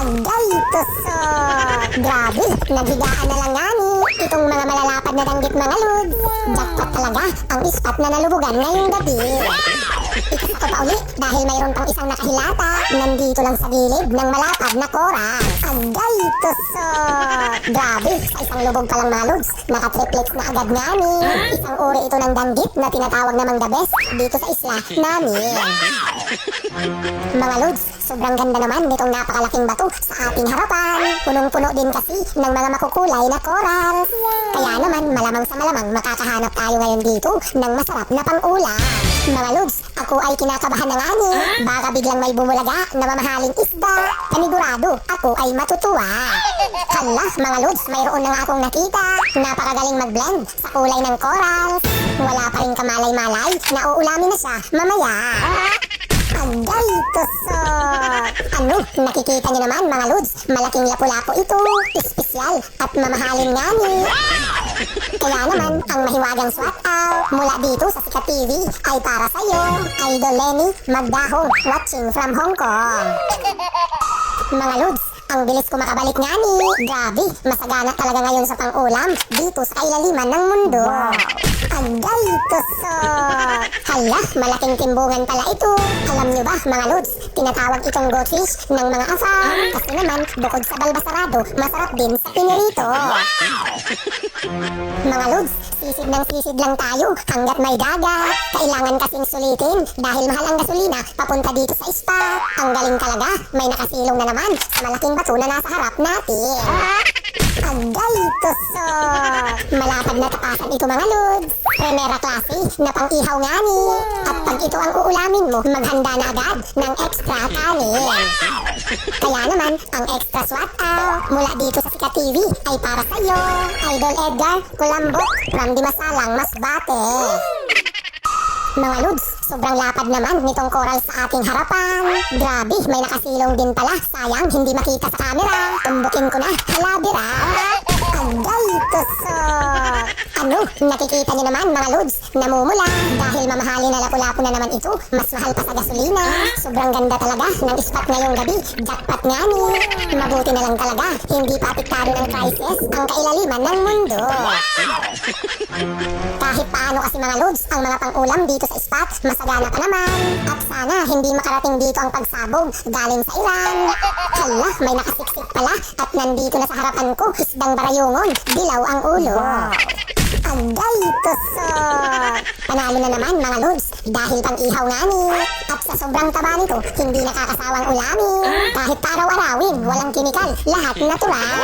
Agay, tusok! Grabe, naghigaan na lang ngani itong mga malalapad na danggit mga lods. Jackpot talaga ang ispat na nalubugan ngayong gabi. Ikas ko pa uli dahil mayroon pang isang nakahilata nandito lang sa gilid ng malapad na koral. Agay, tusok! Grabe, sa isang lubog pa lang mga lods, nakatriplets na agad ngani. Isang uri ito ng danggit na tinatawag namang the best dito sa isla namin. Mga lods, sobrang ganda naman nitong napakalaking bato sa ating harapan. Punong-puno din kasi ng mga makukulay na coral. Kaya naman malamang sa malamang makakahanap tayo ngayon dito ng masarap na pang-ulam. Mga lods, ako ay kinakabahan na ngani. Baka biglang may bumulaga na mamahaling isda. Panigurado, ako ay matutuwa. Hala, mga lods, mayroon na nga akong nakita. Napakagaling mag-blend sa kulay ng coral. Wala pa rin kamalay-malay na uulamin na siya mamaya. Agay, tusok! Ano, nakikita niyo naman mga lods, malaking lapu-lapu ito, espesyal at mamahalin ngani. Kaya naman, ang mahiwagang swat out mula dito sa Sikat TV ay para sa'yo, Idol Lenny Magdahong, watching from Hong Kong. Mga lods, ang bilis ko makabalik ngani. Grabe, masagana talaga ngayon sa pang-ulam dito sa kailaliman ng mundo. Agay, tusok! Hala, malaking timbungan pala ito. Alam nyo ba, mga lods, tinatawag itong goldfish ng mga afam. Kasi naman, bukod sa balbasarado, masarap din sa pinirito. Mga lods, sisid ng sisid lang tayo hanggat may dagat. Kailangan kasing sulitin dahil mahal ang gasolina papunta dito sa spot. Ang galing talaga, may nakasilong na naman sa malaking bato na nasa harap natin. Agay, tusok! Malapad na tapasan ito mga lods. Primera klase na pang-ihaw ngani. At pag ito ang uulamin mo, maghanda na agad ng extra kanin. Kaya naman, ang extra swat out mula dito sa Sikat TV ay para sa'yo, Idol Edgar Colambot from Dimasalang, Masbate. Mga lods, sobrang lapad naman nitong coral sa ating harapan. Grabe, may nakasilong din pala. Sayang, hindi makita sa camera. Tumbukin ko na, halabira. Agay, tusok! Ano, nakikita niyo naman mga lods, namumula. Dahil mamahalin na lapu-lapu na naman ito, mas mahal pa sa gasolina. Sobrang ganda talaga ng spot ngayong gabi. Jackpot ngani. Mabuti na lang talaga, hindi pa apektado ng crisis ang kailaliman ng mundo. Kahit paano kasi mga lods, ang mga pang-ulam dito sa spot, masagana pa naman. At sana hindi makarating dito ang pagsabog galing sa Iran. Hala, may nakasiksik pala at nandito na sa harapan ko, isdang barayungon, dilaw ang ulo. Agay, tusok! Panalo na naman mga lods dahil pang-ihaw ngani. At sa sobrang taba nito, hindi nakakasawang ulamin. Kahit araw-arawin, walang kinikal, lahat natural.